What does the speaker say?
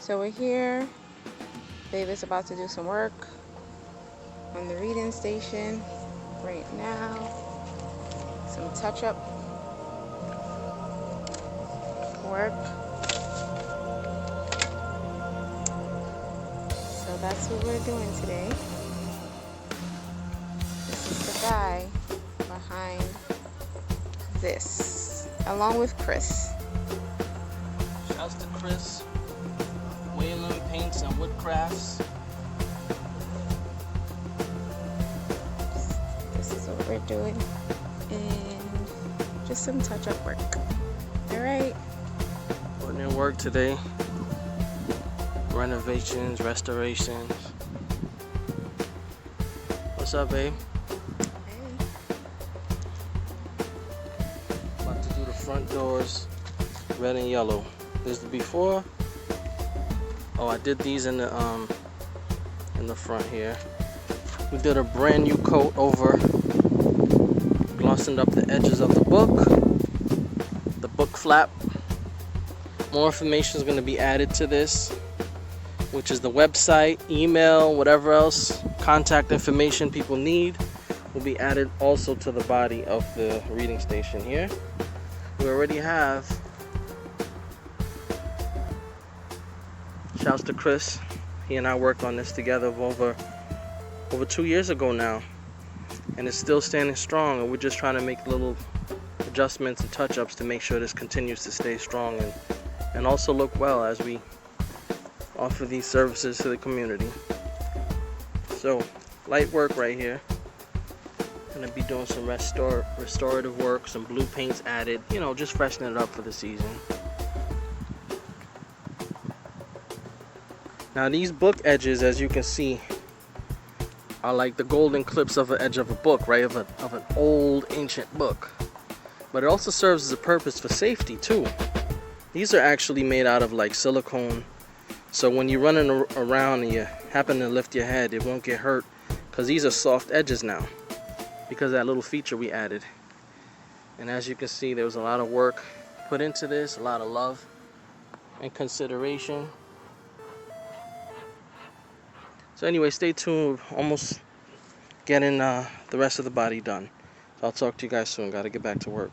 So we're here. Babe is about to do some work on the reading station right now. Some touch-up work. So that's what we're doing today. This is the guy behind this, along with Chris. Shouts to Chris, Whalen Paints and Woodcrafts. This is what we're doing, and just some touch-up work. All right. Putting in work today. Renovations, restorations. What's up, babe? Hey. About to do the front doors, red and yellow. This is the before. Oh, I did these in the front here. We did a brand new coat over, glossing up the edges of the book flap. More information is going to be added to this, which is the website, email, whatever else contact information people need will be added also to the body of the reading station here. We already have, shouts to Chris, he and I worked on this together over 2 years ago now, and it's still standing strong, and we're just trying to make little adjustments and touch-ups to make sure this continues to stay strong and also look well as we offer these services to the community. So light work right here. Gonna be doing some restorative work, some blue paints added, you know, just freshening it up for the season. Now these book edges, as you can see, are like the golden clips of an edge of a book, right? Of an old ancient book. But it also serves as a purpose for safety too. These are actually made out of like silicone. So when you're running around and you happen to lift your head, it won't get hurt, because these are soft edges now because of that little feature we added. And as you can see, there was a lot of work put into this, a lot of love and consideration. So anyway, stay tuned. We're almost getting the rest of the body done. So I'll talk to you guys soon. Got to get back to work.